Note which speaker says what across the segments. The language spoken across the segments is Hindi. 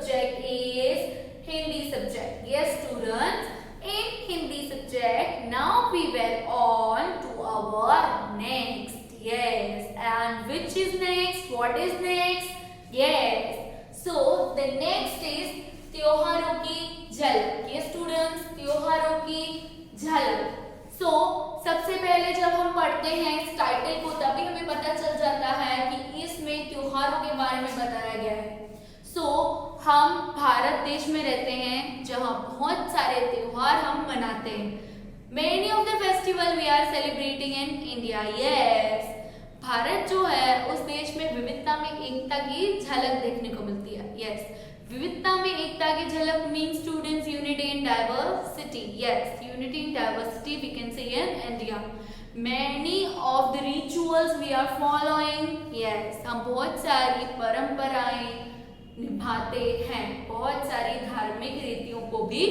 Speaker 1: subject is Hindi subject. Yes, students. In Hindi subject, now we were on to our next. Yes, and which is next? What is next? Yes. So the next is त्योहारों की झलक. Yes, students, त्योहारों की झलक. So सबसे पहले जब हम पढ़ते हैं इस टाइटल को तभी हमें पता चल जाता है कि इसमें त्योहारों के बारे में बताया गया है. हम भारत देश में रहते हैं जहाँ बहुत सारे त्योहार हम मनाते हैं. Many of the festival we are celebrating in India. Yes. Bharat जो है उस देश में विविधता में एकता की झलक देखने को मिलती है. Yes. विविधता में एकता की झलक means students unity in diversity. Yes, unity in diversity we can say in India. Many of the rituals we are following. Yes, हम बहुत सारी परंपराएं निभाते हैं, बहुत सारी धार्मिक रीतियों को भी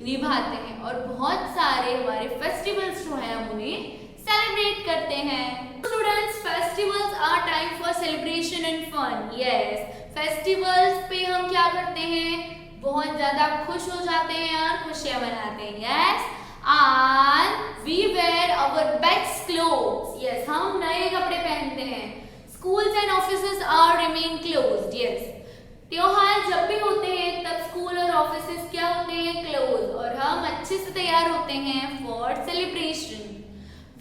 Speaker 1: निभाते हैं और बहुत सारे हमारे फेस्टिवल्स जो हैं हम उन्हें सेलिब्रेट करते हैं. Students, festivals are time for celebration and fun. Yes, festivals पे हम क्या करते हैं, बहुत ज्यादा खुश हो जाते हैं और खुशियां मनाते हैं. Yes, and we wear our best clothes. Yes, हम नए कपड़े पहनते हैं. Schools and offices are remain closed. Yes, त्योहार जब भी होते हैं तब स्कूल और ऑफिसेस क्या होते हैं, क्लोज, और हम अच्छे से तैयार होते हैं for celebration.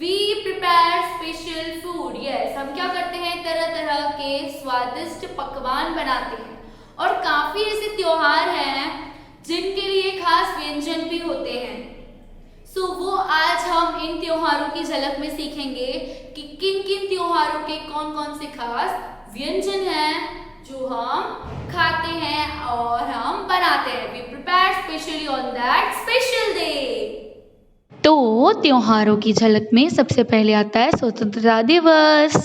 Speaker 1: We prepare special food. Yes, हम क्या करते हैं, तरह तरह के स्वादिष्ट पकवान बनाते हैं और काफी ऐसे त्योहार हैं जिनके लिए खास व्यंजन भी होते हैं. सो वो आज हम इन त्योहारों की झलक में सीखेंगे कि किन किन त्योहारों के कौन कौन से खास व्यंजन हैं जो हम खाते हैं और हम बनाते हैं. We prepare specially on that special day.
Speaker 2: तो त्योहारों की झलक में सबसे पहले आता है स्वतंत्रता दिवस.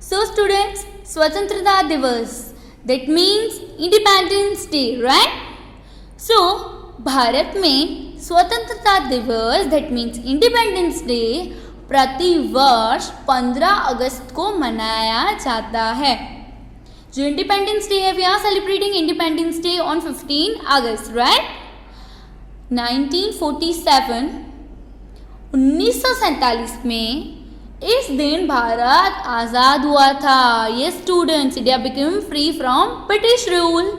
Speaker 1: सो स्टूडेंट्स, स्वतंत्रता दिवस, that means independence day, right? So Bharat में स्वतंत्रता दिवस, दैट मीन्स इंडिपेंडेंस डे, प्रति वर्ष 15 अगस्त को मनाया जाता है. जो इंडिपेंडेंस डे है, we are celebrating independence day on 15 August, right? 1947 1947 में इस दिन भारत आज़ाद हुआ था. ये students, India became free from British rule.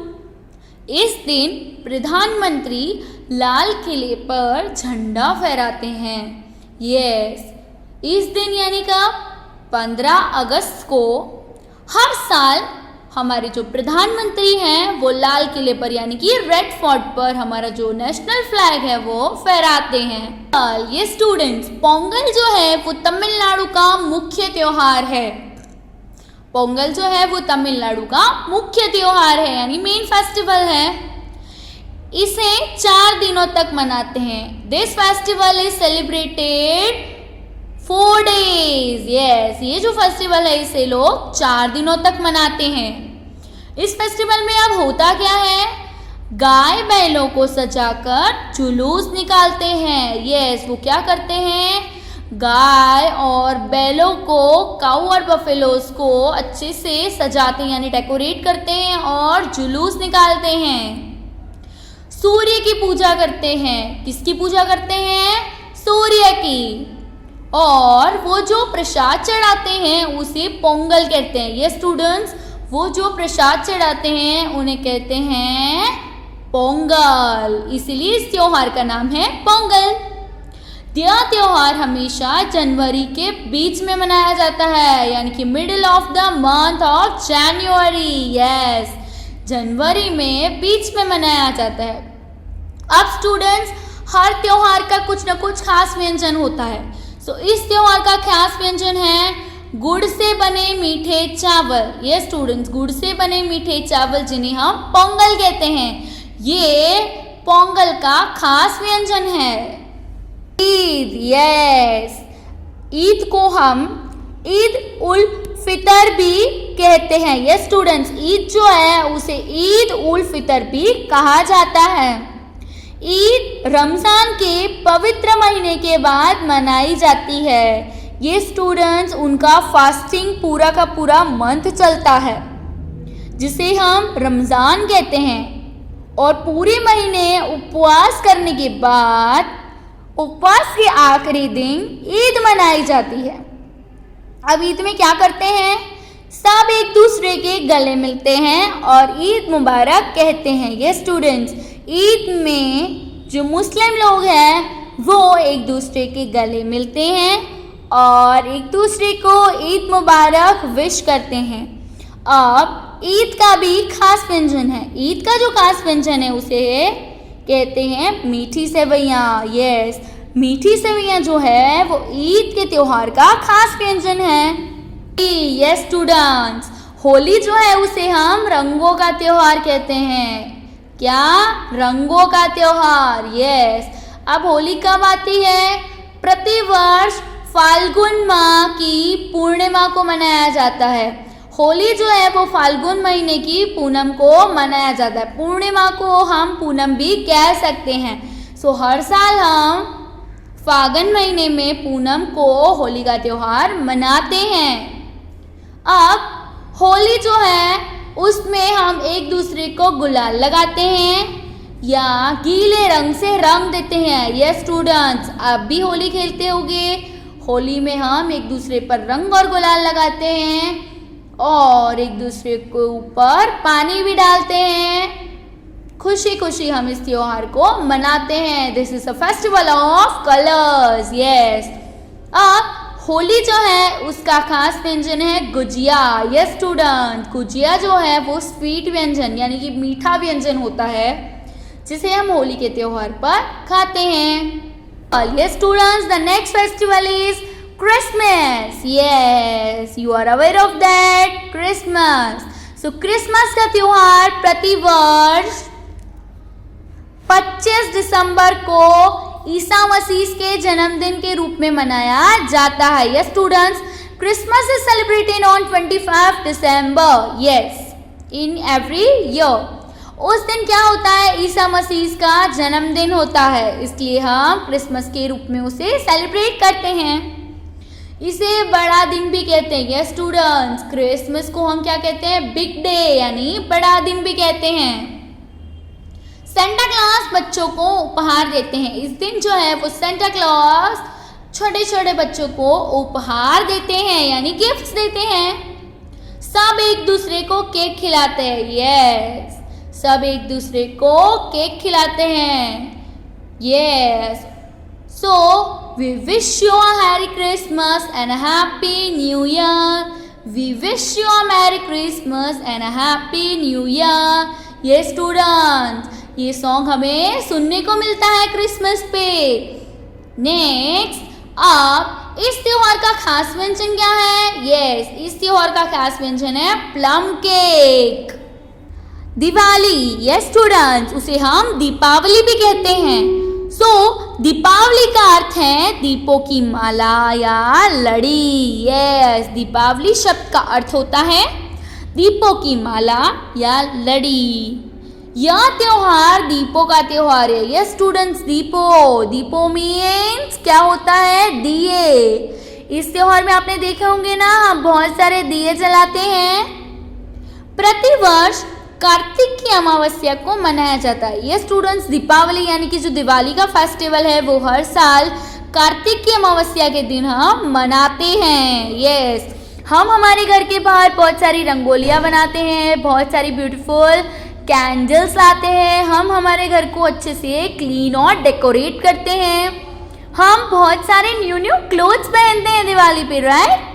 Speaker 1: इस दिन प्रधानमंत्री लाल किले पर झंडा फहराते हैं. यस, इस दिन यानी का 15 अगस्त को हर साल हमारे जो प्रधानमंत्री हैं वो लाल किले पर यानी कि रेड फोर्ट पर हमारा जो नेशनल फ्लैग है वो फहराते हैं. ये स्टूडेंट्स, पोंगल जो है वो तमिलनाडु का मुख्य त्योहार है. पोंगल जो है वो तमिलनाडु का मुख्य त्योहार है यानी मेन फेस्टिवल है. इसे 4 दिनों तक मनाते हैं. This festival is celebrated 4 days. Yes, ये जो फेस्टिवल है इसे लोग 4 दिनों तक मनाते हैं. इस फेस्टिवल में अब होता क्या है, गाय बैलों को सजाकर जुलूस निकालते हैं. यस, वो क्या करते हैं, गाय और बैलों को, काऊ और बफेलोस को अच्छे से सजाते हैं यानी डेकोरेट करते हैं और जुलूस निकालते हैं. सूर्य की पूजा करते हैं. किसकी पूजा करते हैं, सूर्य की. और वो जो प्रसाद चढ़ाते हैं उसे पोंगल कहते हैं. ये स्टूडेंट्स, वो जो प्रसाद चढ़ाते हैं उन्हें कहते हैं पोंगल. इसलिए इस त्योहार का नाम है पोंगल. यह त्योहार हमेशा जनवरी के बीच में मनाया जाता है यानी कि middle of the month of January. Yes, जनवरी में बीच में मनाया जाता है. अब स्टूडेंट्स, हर त्योहार का कुछ न कुछ खास व्यंजन होता है. सो इस त्योहार का खास व्यंजन है गुड़ से बने मीठे चावल. ये स्टूडेंट्स, गुड़ से बने मीठे चावल जिन्हें हम पोंगल कहते हैं, ये पोंगल का खास व्यंजन है. ईद. यस, ईद को हम ईद उल फितर भी कहते हैं. ये स्टूडेंट्स, ईद जो है उसे ईद उल फितर भी कहा जाता है. ईद रमजान के पवित्र महीने के बाद मनाई जाती है. ये स्टूडेंट्स, उनका फास्टिंग पूरा का पूरा मंथ चलता है. जिसे हम रमज़ान कहते हैं, और पूरे महीने उपवास करने के बाद उपवास के आखिरी दिन ईद मनाई जाती है। अब ईद में क्या करते हैं? सब एक दूसरे के गले मिलते हैं और ईद मुबारक कहते हैं। ये स्टूडेंट्स, ईद में जो मुस्लिम लोग हैं वो एक दूसरे के गले मिलते हैं और एक दूसरे को ईद मुबारक विश करते हैं। अब ईद का भी खास व्यंजन है। ईद का जो खास व्यंजन है उसे कहते हैं मीठी सेवइयाँ। यस, मीठी सेवइयाँ जो है वो ईद के त्योहार का खास व्यंजन है। यस स्टूडेंट्स, होली जो है उसे हम रंगों का त्योहार कहते हैं। क्या? रंगों का त्योहार। यस, अब होली कब आती है? प्रतिवर्ष फाल्गुन माह की पूर्णिमा को मनाया जाता है। होली जो है वो फाल्गुन महीने की पूनम को मनाया जाता है। पूर्णिमा को हम पूनम भी कह सकते हैं। सो हर साल हम फागुन महीने में पूनम को होली का त्योहार मनाते हैं। अब होली जो है उसमें हम एक दूसरे को गुलाल लगाते हैं या गीले रंग से रंग देते हैं। ये स्टूडेंट्स, आप भी होली खेलते होंगे। होली में हम एक दूसरे पर रंग और गुलाल लगाते हैं और एक दूसरे के ऊपर पानी भी डालते हैं। खुशी खुशी हम इस त्योहार को मनाते हैं। This is a festival of colours. Yes, अब होली जो है उसका खास व्यंजन है गुजिया। यस स्टूडेंट, गुजिया जो है वो स्वीट व्यंजन यानी कि मीठा व्यंजन होता है जिसे हम होली के त्योहार पर खाते हैं। Yes students, the next festival is Christmas. Yes, you are aware of that, Christmas. So Christmas का त्योहार प्रतिवर्ष 25 दिसंबर को ईसा मसीह के जन्मदिन के रूप में मनाया जाता है। Yes students, Christmas is celebrated on 25 December. Yes, in every year. उस दिन क्या होता है? ईसा मसीह का जन्मदिन होता है, इसलिए हम क्रिसमस के रूप में उसे सेलिब्रेट करते हैं। इसे बड़ा दिन भी कहते हैं। यस स्टूडेंट्स, क्रिसमस को हम क्या कहते हैं? बिग डे यानी बड़ा दिन भी कहते हैं। सेंटा क्लॉज बच्चों को उपहार देते हैं। इस दिन जो है वो सेंटा क्लॉज छोटे छोटे बच्चों को उपहार देते हैं यानी गिफ्ट्स देते हैं। सब एक दूसरे को केक खिलाते हैं। यस, सब एक दूसरे को केक खिलाते हैं। Yes, so we wish you a happy Christmas and a happy new year. We wish you a merry Christmas and a happy new year. ये स्टूडेंट्स, ये सॉन्ग हमें सुनने को मिलता है क्रिसमस पे। नेक्स्ट, अब इस त्योहार का खास व्यंजन क्या है? यस, इस त्योहार का खास व्यंजन है plum cake. Diwali. Yes students, उसे हम दीपावली भी कहते हैं। सो दीपावली का अर्थ है दीपों की माला या लड़ी। यस, दीपावली शब्द का अर्थ होता है दीपों की माला या लड़ी। यह त्योहार दीपों का त्योहार है। यस स्टूडेंट्स, दीपों मीन्स क्या होता है? दिए। इस त्योहार में आपने देखे होंगे ना, हम बहुत सारे दिए जलाते हैं। प्रतिवर्ष कार्तिक की अमावस्या को मनाया जाता है। यस स्टूडेंट्स, दीपावली यानी कि जो दिवाली का फेस्टिवल है वो हर साल कार्तिक की अमावस्या के दिन हम मनाते हैं। यस, हम हमारे घर के बाहर बहुत सारी रंगोलियाँ बनाते हैं, बहुत सारी ब्यूटीफुल कैंडल्स लाते हैं। हम हमारे घर को अच्छे से क्लीन और डेकोरेट करते हैं। हम बहुत सारे न्यू क्लोथ्स पहनते हैं दिवाली पे, राइट?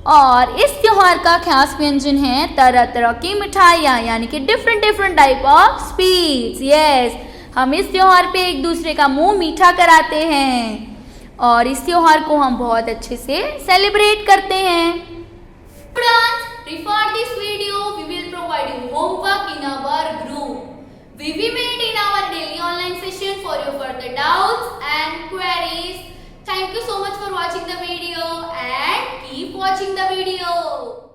Speaker 1: और इस त्योहार का खास व्यंजन है तरह तरह की मिठाइयाँ यानी कि different type of sweets. Yes, हम इस त्योहार पे एक दूसरे का मुंह मीठा कराते हैं और इस त्योहार को हम बहुत अच्छे से सेलिब्रेट करते हैं। For this video, we will provide you homework in our group. We will meet in our daily online session for your further doubts and queries. Thank you so much for watching the video and keep watching the video.